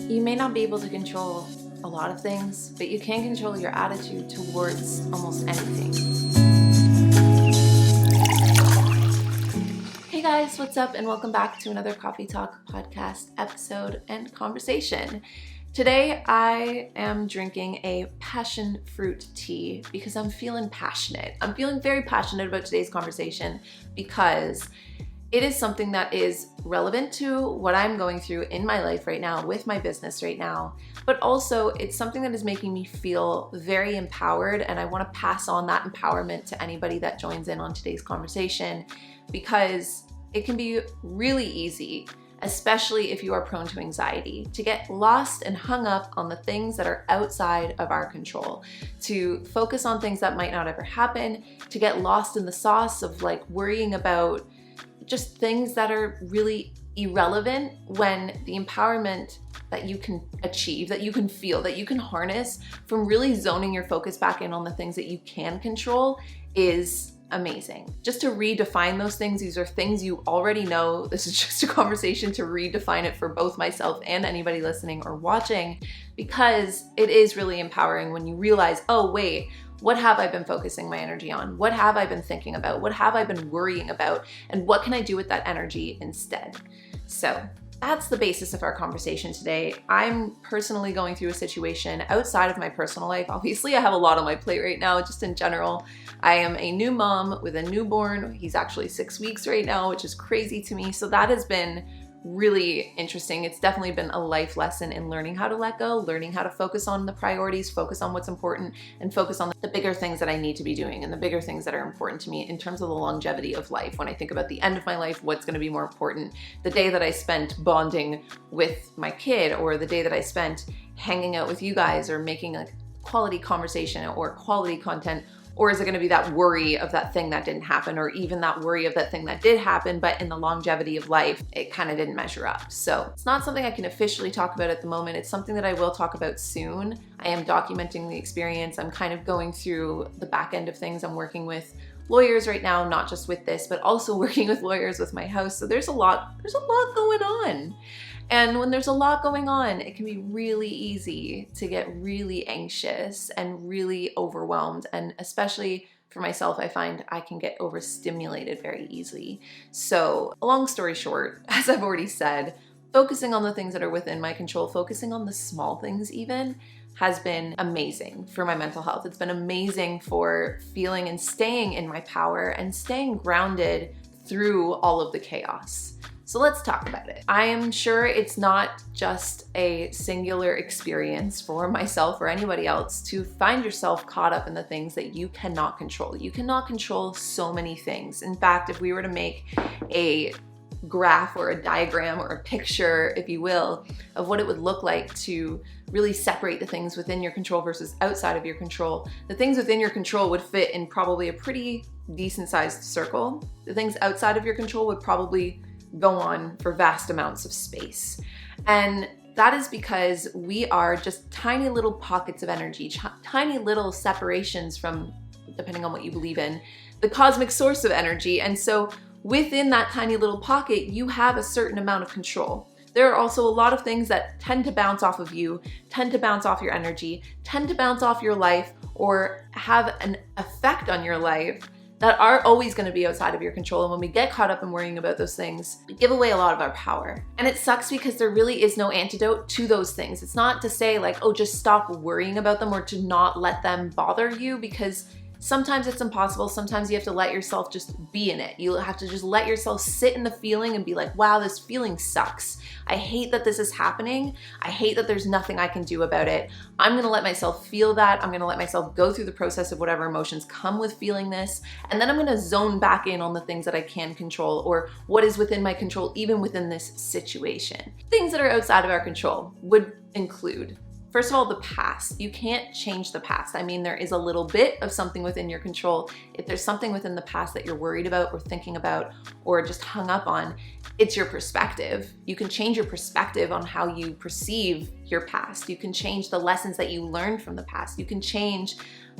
You may not be able to control a lot of things, but you can control your attitude towards almost anything. Hey guys, what's up? And welcome back to another Coffee Talk podcast episode and conversation. Today I am drinking a passion fruit tea because I'm feeling passionate. I'm feeling very passionate about today's conversation because it is something that is relevant to what I'm going through in my life right now, with my business right now, but also it's something that is making me feel very empowered, and I want to pass on that empowerment to anybody that joins in on today's conversation because it can be really easy, especially if you are prone to anxiety, to get lost and hung up on the things that are outside of our control, to focus on things that might not ever happen, to get lost in the sauce of like worrying about just things that are really irrelevant, when the empowerment that you can achieve, that you can feel, that you can harness from really zoning your focus back in on the things that you can control is amazing. Just to redefine those things, these are things you already know. This is just a conversation to redefine it for both myself and anybody listening or watching, because it is really empowering when you realize, oh wait, what have I been focusing my energy on? What have I been thinking about? What have I been worrying about? And what can I do with that energy instead? So that's the basis of our conversation today. I'm personally going through a situation outside of my personal life. Obviously, I have a lot on my plate right now, just in general. I am a new mom with a newborn. He's actually 6 weeks right now, which is crazy to me. So that has been really interesting. It's definitely been a life lesson in learning how to let go, learning how to focus on the priorities, focus on what's important, and focus on the bigger things that I need to be doing and the bigger things that are important to me in terms of the longevity of life. When I think about the end of my life, what's going to be more important? The day that I spent bonding with my kid, or the day that I spent hanging out with you guys, or making a quality conversation or quality content? Or is it going to be that worry of that thing that didn't happen, or even that worry of that thing that did happen, but in the longevity of life, it kind of didn't measure up? So it's not something I can officially talk about at the moment. It's something that I will talk about soon. I am documenting the experience. I'm kind of going through the back end of things. I'm working with lawyers right now, not just with this, but also working with lawyers with my house. So there's a lot going on. And when there's a lot going on, it can be really easy to get really anxious and really overwhelmed. And especially for myself, I find I can get overstimulated very easily. So long story short, as I've already said, focusing on the things that are within my control, focusing on the small things even, has been amazing for my mental health. It's been amazing for feeling and staying in my power and staying grounded through all of the chaos. So let's talk about it. I am sure it's not just a singular experience for myself or anybody else to find yourself caught up in the things that you cannot control. You cannot control so many things. In fact, if we were to make a graph or a diagram or a picture, if you will, of what it would look like to really separate the things within your control versus outside of your control, the things within your control would fit in probably a pretty decent sized circle. The things outside of your control would probably go on for vast amounts of space. And that is because we are just tiny little pockets of energy, tiny little separations from, depending on what you believe in, the cosmic source of energy. And so within that tiny little pocket, you have a certain amount of control. There are also a lot of things that tend to bounce off of you, tend to bounce off your energy, tend to bounce off your life, or have an effect on your life that are always going to be outside of your control. And when we get caught up in worrying about those things, we give away a lot of our power. And it sucks because there really is no antidote to those things. It's not to say like, oh, just stop worrying about them or to not let them bother you, because sometimes it's impossible. Sometimes you have to let yourself just be in it. You have to just let yourself sit in the feeling and be like, wow, this feeling sucks. I hate that this is happening. I hate that there's nothing I can do about it. I'm gonna let myself feel that. I'm gonna let myself go through the process of whatever emotions come with feeling this. And then I'm gonna zone back in on the things that I can control, or what is within my control, even within this situation. Things that are outside of our control would include, first of all, the past. You can't change the past. I mean, there is a little bit of something within your control. If there's something within the past that you're worried about or thinking about or just hung up on, it's your perspective. You can change your perspective on how you perceive your past. You can change the lessons that you learned from the past. You can change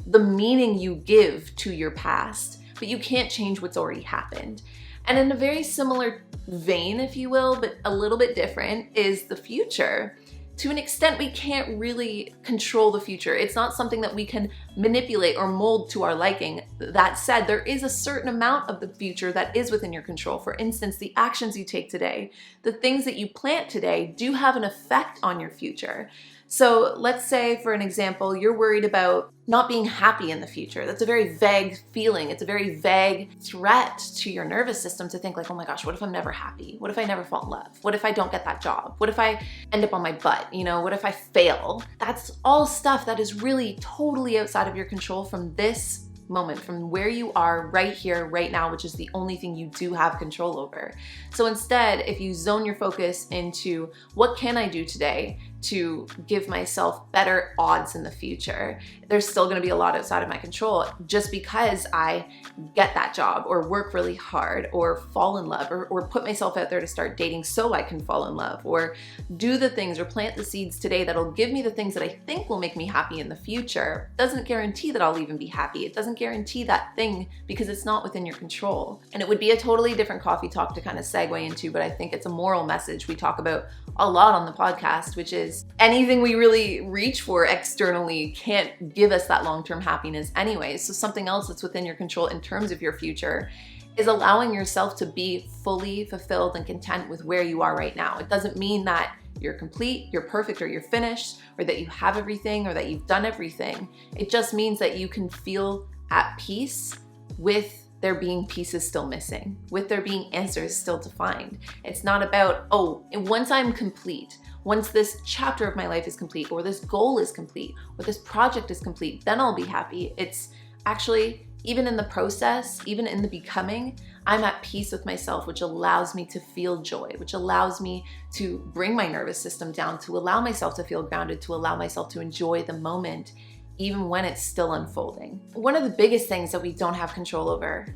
the meaning you give to your past, but you can't change what's already happened. And in a very similar vein, if you will, but a little bit different, is the future. to an extent, we can't really control the future. It's not something that we can manipulate or mold to our liking. That said, there is a certain amount of the future that is within your control. For instance, the actions you take today, the things that you plant today do have an effect on your future. So let's say, for an example, you're worried about not being happy in the future. That's a very vague feeling. It's a very vague threat to your nervous system to think like, oh my gosh, what if I'm never happy? What if I never fall in love? What if I don't get that job? What if I end up on my butt? What if I fail? That's all stuff that is really totally outside of your control from this moment, from where you are right here, right now, which is the only thing you do have control over. So instead, if you zone your focus into what can I do today to give myself better odds in the future, there's still gonna be a lot outside of my control just because I get that job or work really hard or fall in love or put myself out there to start dating so I can fall in love or do the things or plant the seeds today that'll give me the things that I think will make me happy in the future. Doesn't guarantee that I'll even be happy. It doesn't guarantee that thing because it's not within your control. And it would be a totally different coffee talk to kind of segue into, but I think it's a moral message we talk about a lot on the podcast, which is anything we really reach for externally can't give us that long-term happiness anyway. So something else that's within your control in terms of your future is allowing yourself to be fully fulfilled and content with where you are right now. It doesn't mean that you're complete, you're perfect, or you're finished, or that you have everything, or that you've done everything. It just means that you can feel at peace with there being pieces still missing, with there being answers still to find. It's not about, oh, once I'm complete, once this chapter of my life is complete, or this goal is complete, or this project is complete, then I'll be happy. It's actually, even in the process, even in the becoming, I'm at peace with myself, which allows me to feel joy, which allows me to bring my nervous system down, to allow myself to feel grounded, to allow myself to enjoy the moment, even when it's still unfolding. One of the biggest things that we don't have control over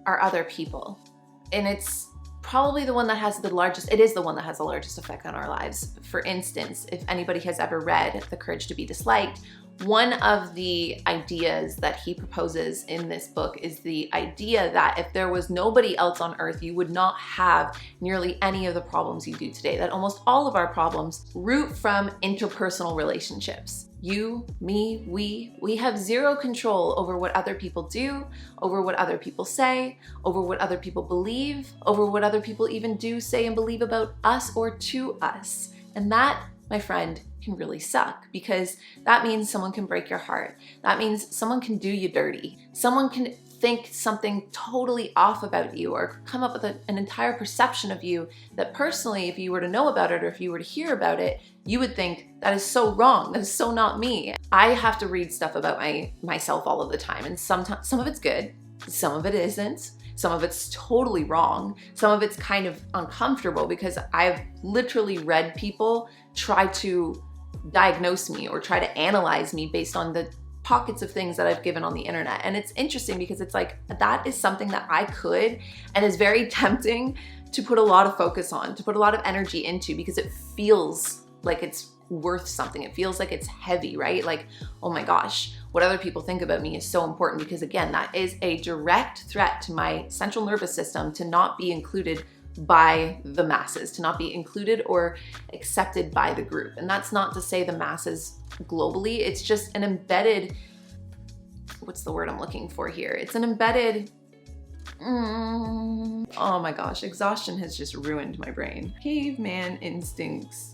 are other people. And it's probably the one that has the largest effect on our lives. For instance, if anybody has ever read The Courage to be Disliked, one of the ideas that he proposes in this book is the idea that if there was nobody else on earth, you would not have nearly any of the problems you do today, that almost all of our problems root from interpersonal relationships. You, me, we have zero control over what other people do, over what other people say, over what other people believe, over what other people even do, say, and believe about us or to us. And that, my friend, can really suck, because that means someone can break your heart. That means someone can do you dirty. Someone can think something totally off about you or come up with an entire perception of you that personally, if you were to know about it or if you were to hear about it, you would think that is so wrong. That is so not me. I have to read stuff about myself all of the time, and sometimes some of it's good, some of it isn't. Some of it's totally wrong. Some of it's kind of uncomfortable because I've literally read people try to diagnose me or try to analyze me based on the pockets of things that I've given on the internet. And it's interesting because it's like, that is something that I could and is very tempting to put a lot of focus on, to put a lot of energy into, because it feels like it's worth something. It feels like it's heavy, right? Like, oh my gosh, what other people think about me is so important, because again, that is a direct threat to my central nervous system to not be included by the masses, to not be included or accepted by the group. And that's not to say the masses globally, it's just an embedded, what's the word I'm looking for here? It's an embedded, oh my gosh, exhaustion has just ruined my brain. Caveman instincts.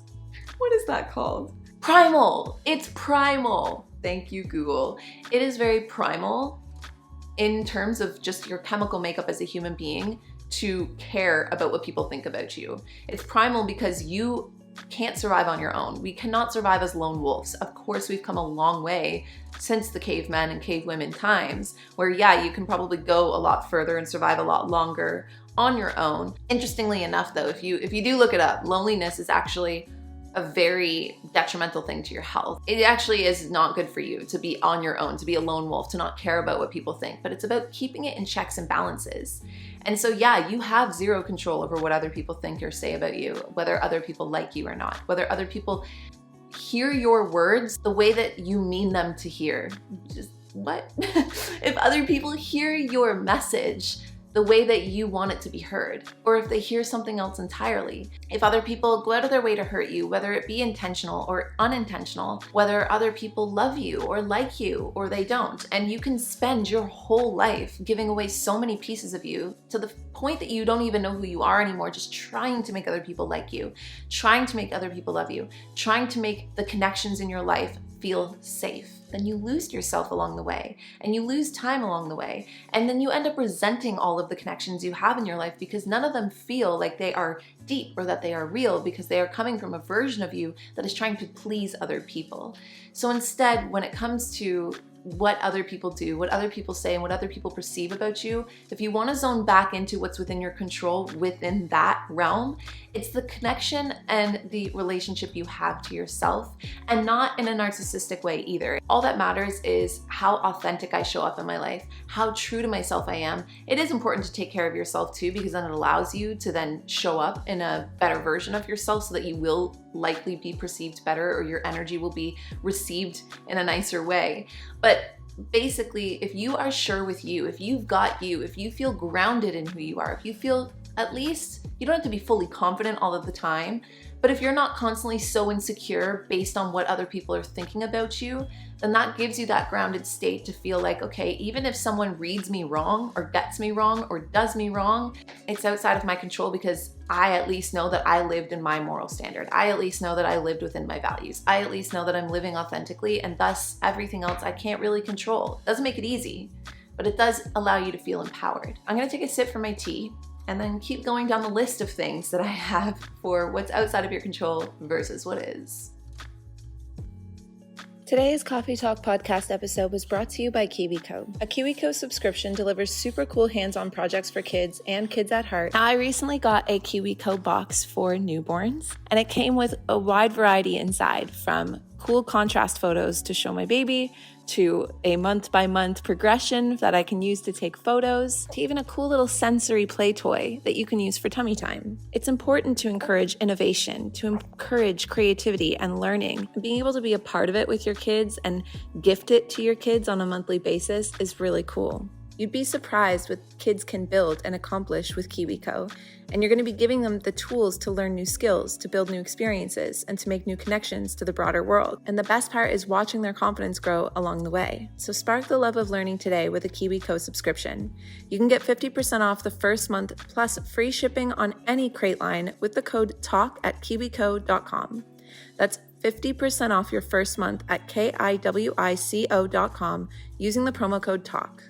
What is that called? Primal. It's primal. Thank you, Google. It is very primal in terms of just your chemical makeup as a human being to care about what people think about you. It's primal because you can't survive on your own. We cannot survive as lone wolves. Of course, we've come a long way since the cavemen and cavewomen times, where yeah, you can probably go a lot further and survive a lot longer on your own. Interestingly enough though, if you do look it up, loneliness is actually a very detrimental thing to your health. It actually is not good for you to be on your own, to be a lone wolf, to not care about what people think, but it's about keeping it in checks and balances. And so yeah, you have zero control over what other people think or say about you, whether other people like you or not, whether other people hear your words the way that you mean them to hear. Just what? If other people hear your message the way that you want it to be heard, or if they hear something else entirely. If other people go out of their way to hurt you, whether it be intentional or unintentional, whether other people love you or like you or they don't, and you can spend your whole life giving away so many pieces of you to the point that you don't even know who you are anymore, just trying to make other people like you, trying to make other people love you, trying to make the connections in your life feel safe, then you lose yourself along the way, and you lose time along the way, and then you end up resenting all of the connections you have in your life because none of them feel like they are deep or that they are real, because they are coming from a version of you that is trying to please other people. So instead, when it comes to what other people do, what other people say, and what other people perceive about you, if you want to zone back into what's within your control within that realm, it's the connection and the relationship you have to yourself, and not in a narcissistic way either. All that matters is how authentic I show up in my life, how true to myself I am. It is important to take care of yourself too, because then it allows you to then show up in a better version of yourself so that you will likely be perceived better, or your energy will be received in a nicer way. But basically, if you are sure with you, if you've got you, if you feel grounded in who you are, if you feel, at least, you don't have to be fully confident all of the time, but if you're not constantly so insecure based on what other people are thinking about you, then that gives you that grounded state to feel like, okay, even if someone reads me wrong or gets me wrong or does me wrong, it's outside of my control, because I at least know that I lived in my moral standard. I at least know that I lived within my values. I at least know that I'm living authentically, and thus everything else I can't really control. It doesn't make it easy, but it does allow you to feel empowered. I'm gonna take a sip from my tea and then keep going down the list of things that I have for what's outside of your control versus what is. Today's Coffee Talk podcast episode was brought to you by KiwiCo. A KiwiCo subscription delivers super cool hands-on projects for kids and kids at heart. Now, I recently got a KiwiCo box for newborns, and it came with a wide variety inside, from cool contrast photos to show my baby, to a month-by-month progression that I can use to take photos, to even a cool little sensory play toy that you can use for tummy time. It's important to encourage innovation, to encourage creativity and learning. And being able to be a part of it with your kids and gift it to your kids on a monthly basis is really cool. You'd be surprised what kids can build and accomplish with KiwiCo, and you're going to be giving them the tools to learn new skills, to build new experiences, and to make new connections to the broader world. And the best part is watching their confidence grow along the way. So spark the love of learning today with a KiwiCo subscription. You can get 50% off the first month plus free shipping on any crate line with the code TALK at kiwico.com. That's 50% off your first month at kiwico.com using the promo code TALK.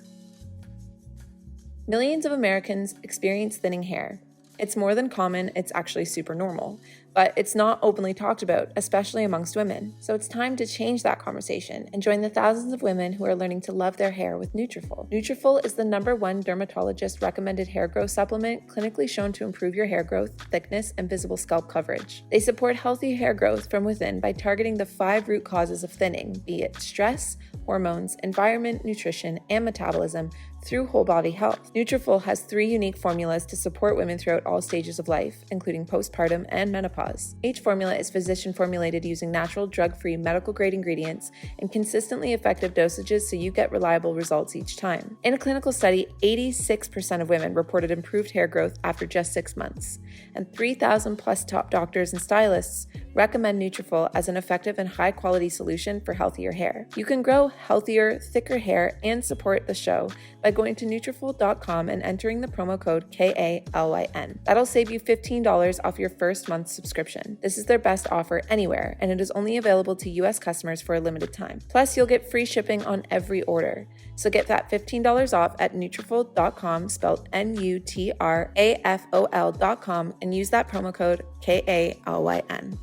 Millions of Americans experience thinning hair. It's more than common, it's actually super normal, but it's not openly talked about, especially amongst women. So it's time to change that conversation and join the thousands of women who are learning to love their hair with Nutrafol. Nutrafol is the #1 dermatologist recommended hair growth supplement clinically shown to improve your hair growth, thickness, and visible scalp coverage. They support healthy hair growth from within by targeting the 5 root causes of thinning, be it stress, hormones, environment, nutrition, and metabolism, through whole body health. Nutrafol has 3 unique formulas to support women throughout all stages of life, including postpartum and menopause. Each formula is physician formulated using natural, drug-free, medical-grade ingredients and consistently effective dosages, so you get reliable results each time. In a clinical study, 86% of women reported improved hair growth after just 6 months, and 3,000 plus top doctors and stylists recommend Nutrafol as an effective and high-quality solution for healthier hair. You can grow healthier, thicker hair and support the show by going to Nutrafol.com and entering the promo code KALYN. That'll save you $15 off your first month's subscription. This is their best offer anywhere, and it is only available to US customers for a limited time. Plus, you'll get free shipping on every order. So get that $15 off at Nutrafol.com, spelled Nutrafol.com, and use that promo code KALYN.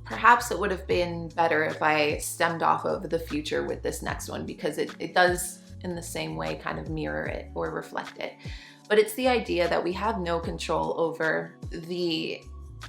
Perhaps it would have been better if I stemmed off of the future with this next one, because it does in the same way kind of mirror it or reflect it. But it's the idea that we have no control over the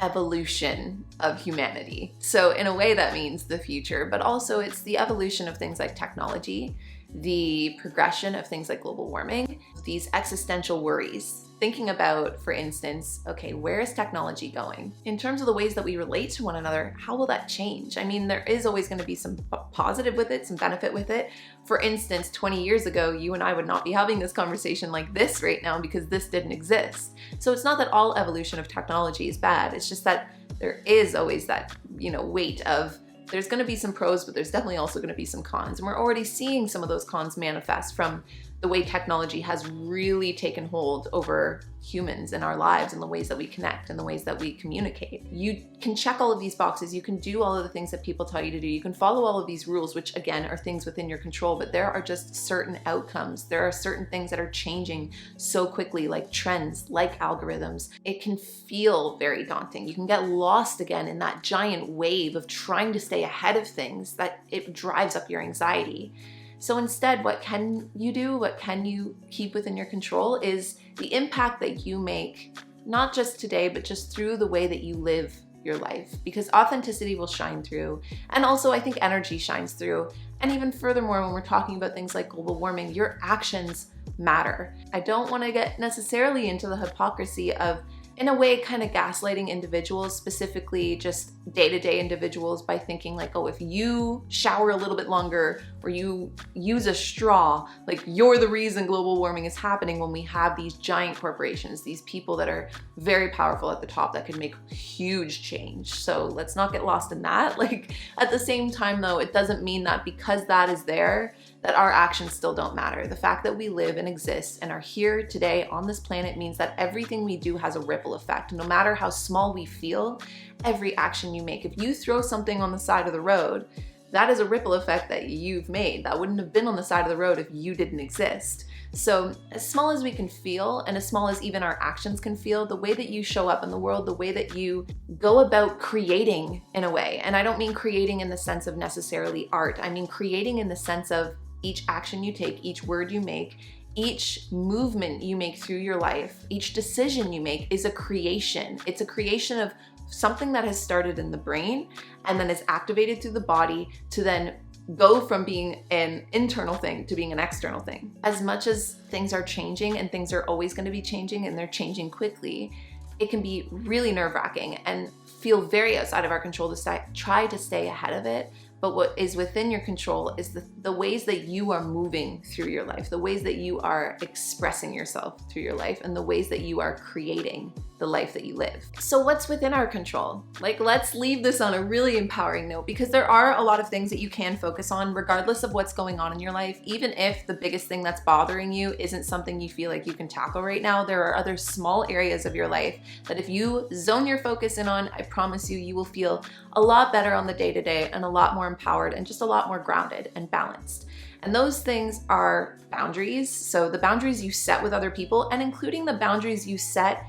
evolution of humanity. So in a way that means the future, but also it's the evolution of things like technology, the progression of things like global warming, these existential worries thinking about, for instance, okay, where is technology going? In terms of the ways that we relate to one another, how will that change? I mean, there is always going to be some positive with it, some benefit with it. For instance, 20 years ago, you and I would not be having this conversation like this right now because this didn't exist. So it's not that all evolution of technology is bad. It's just that there is always that, weight of there's going to be some pros, but there's definitely also going to be some cons. And we're already seeing some of those cons manifest from the way technology has really taken hold over humans in our lives and the ways that we connect and the ways that we communicate. You can check all of these boxes. You can do all of the things that people tell you to do. You can follow all of these rules, which again are things within your control, but there are just certain outcomes. There are certain things that are changing so quickly, like trends, like algorithms. It can feel very daunting. You can get lost again in that giant wave of trying to stay ahead of things that it drives up your anxiety. So instead, what can you do? What can you keep within your control is the impact that you make, not just today, but just through the way that you live your life, because authenticity will shine through. And also I think energy shines through. And even furthermore, when we're talking about things like global warming, your actions matter. I don't want to get necessarily into the hypocrisy of, in a way, kind of gaslighting individuals, specifically just day-to-day individuals, by thinking like, oh, if you shower a little bit longer or you use a straw, like you're the reason global warming is happening, when we have these giant corporations, these people that are very powerful at the top that can make huge change. So let's not get lost in that. Like at the same time though, it doesn't mean that because that is there, that our actions still don't matter. The fact that we live and exist and are here today on this planet means that everything we do has a ripple effect. No matter how small we feel, every action you make, if you throw something on the side of the road, that is a ripple effect that you've made. That wouldn't have been on the side of the road if you didn't exist. So as small as we can feel, and as small as even our actions can feel, the way that you show up in the world, the way that you go about creating in a way, and I don't mean creating in the sense of necessarily art, I mean creating in the sense of each action you take, each word you make, each movement you make through your life, each decision you make is a creation. It's a creation of something that has started in the brain and then is activated through the body to then go from being an internal thing to being an external thing. As much as things are changing, and things are always going to be changing, and they're changing quickly, it can be really nerve-wracking and feel very outside of our control to try to stay ahead of it. But what is within your control is the ways that you are moving through your life, the ways that you are expressing yourself through your life, and the ways that you are creating the life that you live. So what's within our control? Like, let's leave this on a really empowering note, because there are a lot of things that you can focus on regardless of what's going on in your life. Even if the biggest thing that's bothering you isn't something you feel like you can tackle right now, there are other small areas of your life that if you zone your focus in on, I promise you, you will feel a lot better on the day-to-day and a lot more empowered and just a lot more grounded and balanced. And those things are boundaries. So the boundaries you set with other people, and including the boundaries you set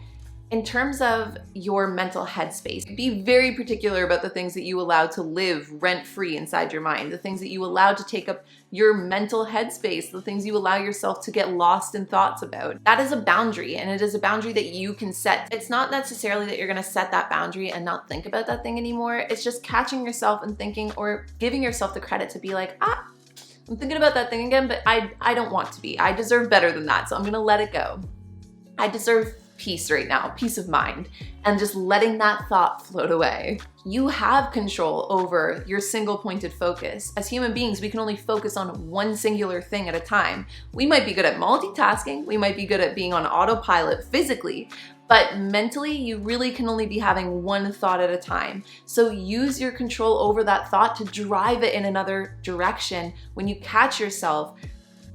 in terms of your mental headspace. Be very particular about the things that you allow to live rent-free inside your mind, the things that you allow to take up your mental headspace, the things you allow yourself to get lost in thoughts about. That is a boundary, and it is a boundary that you can set. It's not necessarily that you're gonna set that boundary and not think about that thing anymore. It's just catching yourself and thinking, or giving yourself the credit to be like, I'm thinking about that thing again, but I don't want to be. I deserve better than that, so I'm gonna let it go. I deserve peace right now, peace of mind, and just letting that thought float away. You have control over your single pointed focus. As human beings, we can only focus on one singular thing at a time. We might be good at multitasking, we might be good at being on autopilot physically, but mentally, you really can only be having one thought at a time. So use your control over that thought to drive it in another direction when you catch yourself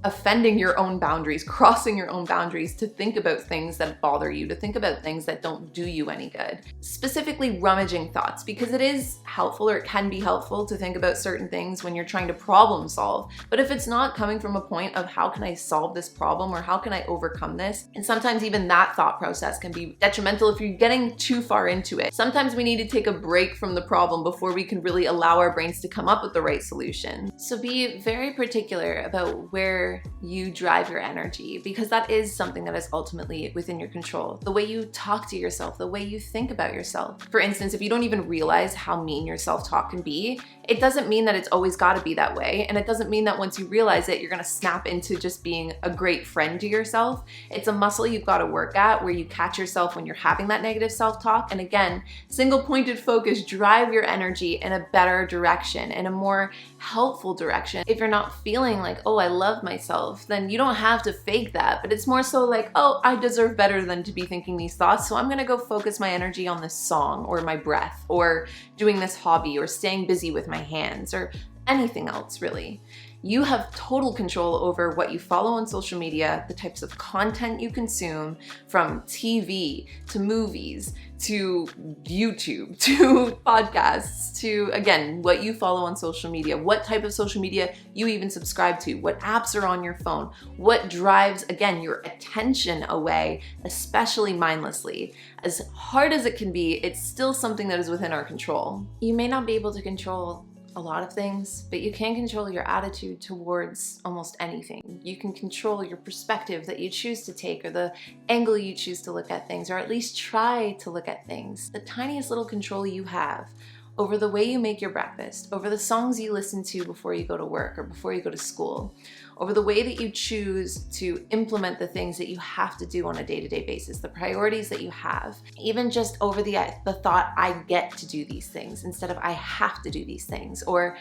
offending your own boundaries, crossing your own boundaries, to think about things that bother you, to think about things that don't do you any good. Specifically rummaging thoughts, because it is helpful, or it can be helpful, to think about certain things when you're trying to problem solve. But if it's not coming from a point of how can I solve this problem, or how can I overcome this, and sometimes even that thought process can be detrimental if you're getting too far into it. Sometimes we need to take a break from the problem before we can really allow our brains to come up with the right solution. So be very particular about where where you drive your energy, because that is something that is ultimately within your control. The way you talk to yourself, the way you think about yourself. For instance, if you don't even realize how mean your self-talk can be, it doesn't mean that it's always got to be that way. And it doesn't mean that once you realize it, you're going to snap into just being a great friend to yourself. It's a muscle you've got to work at, where you catch yourself when you're having that negative self-talk. And again, single pointed focus, drive your energy in a better direction, in a more helpful direction. If you're not feeling like, oh, I love myself, then you don't have to fake that. But it's more so like, oh, I deserve better than to be thinking these thoughts. So I'm going to go focus my energy on this song or my breath or doing this hobby or staying busy with my hands or anything else really. You have total control over what you follow on social media, the types of content you consume, from TV to movies to YouTube to podcasts to, again, what you follow on social media, what type of social media you even subscribe to, what apps are on your phone, what drives, again, your attention away, especially mindlessly. As hard as it can be, it's still something that is within our control. You may not be able to control a lot of things, but you can control your attitude towards almost anything. You can control your perspective that you choose to take, or the angle you choose to look at things, or at least try to look at things. The tiniest little control you have over the way you make your breakfast, over the songs you listen to before you go to work or before you go to school, over the way that you choose to implement the things that you have to do on a day-to-day basis, the priorities that you have, even just over the thought, I get to do these things instead of I have to do these things, or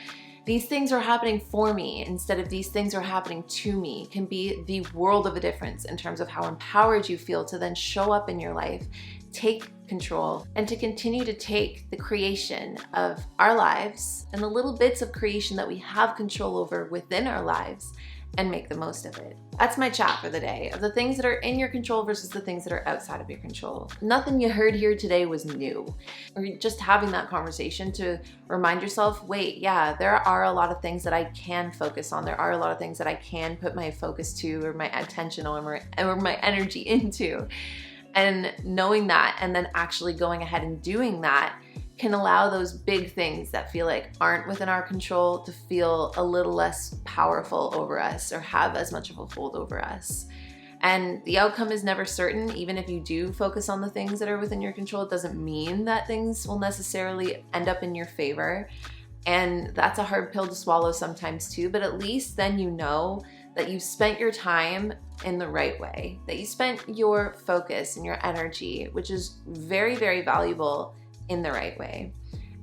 these things are happening for me instead of these things are happening to me, can be the world of a difference in terms of how empowered you feel to then show up in your life, take control, and to continue to take the creation of our lives and the little bits of creation that we have control over within our lives and make the most of it. That's my chat for the day, of the things that are in your control versus the things that are outside of your control. Nothing you heard here today was new. Or just having that conversation to remind yourself, wait, yeah, there are a lot of things that I can focus on. There are a lot of things that I can put my focus to, or my attention on, or my energy into. And knowing that and then actually going ahead and doing that can allow those big things that feel like aren't within our control to feel a little less powerful over us or have as much of a hold over us. And the outcome is never certain. Even if you do focus on the things that are within your control, it doesn't mean that things will necessarily end up in your favor. And that's a hard pill to swallow sometimes too, but at least then you know that you spent your time in the right way, that you spent your focus and your energy, which is very, very valuable, in the right way.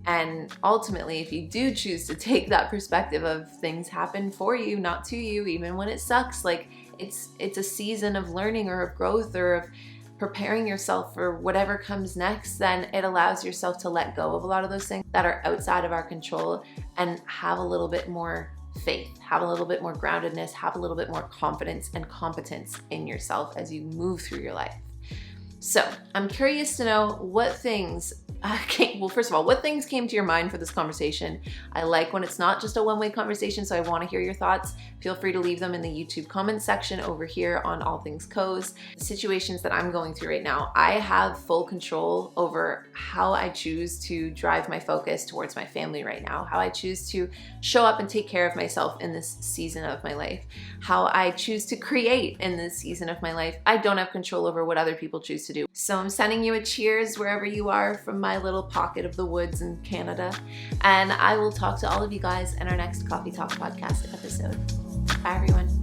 And ultimately, if you do choose to take that perspective of things happen for you, not to you, even when it sucks, like it's a season of learning or of growth or of preparing yourself for whatever comes next, then it allows yourself to let go of a lot of those things that are outside of our control and have a little bit more faith, have a little bit more groundedness, have a little bit more confidence and competence in yourself as you move through your life. So I'm curious to know what things first of all, what things came to your mind for this conversation? I like when it's not just a one-way conversation, so I want to hear your thoughts. Feel free to leave them in the YouTube comment section over here on All Things Koze. The situations that I'm going through right now, I have full control over how I choose to drive my focus towards my family right now, how I choose to show up and take care of myself in this season of my life, how I choose to create in this season of my life. I don't have control over what other people choose to do. So I'm sending you a cheers wherever you are from my little pocket of the woods in Canada. And I will talk to all of you guys in our next Coffee Talk podcast episode. Bye everyone.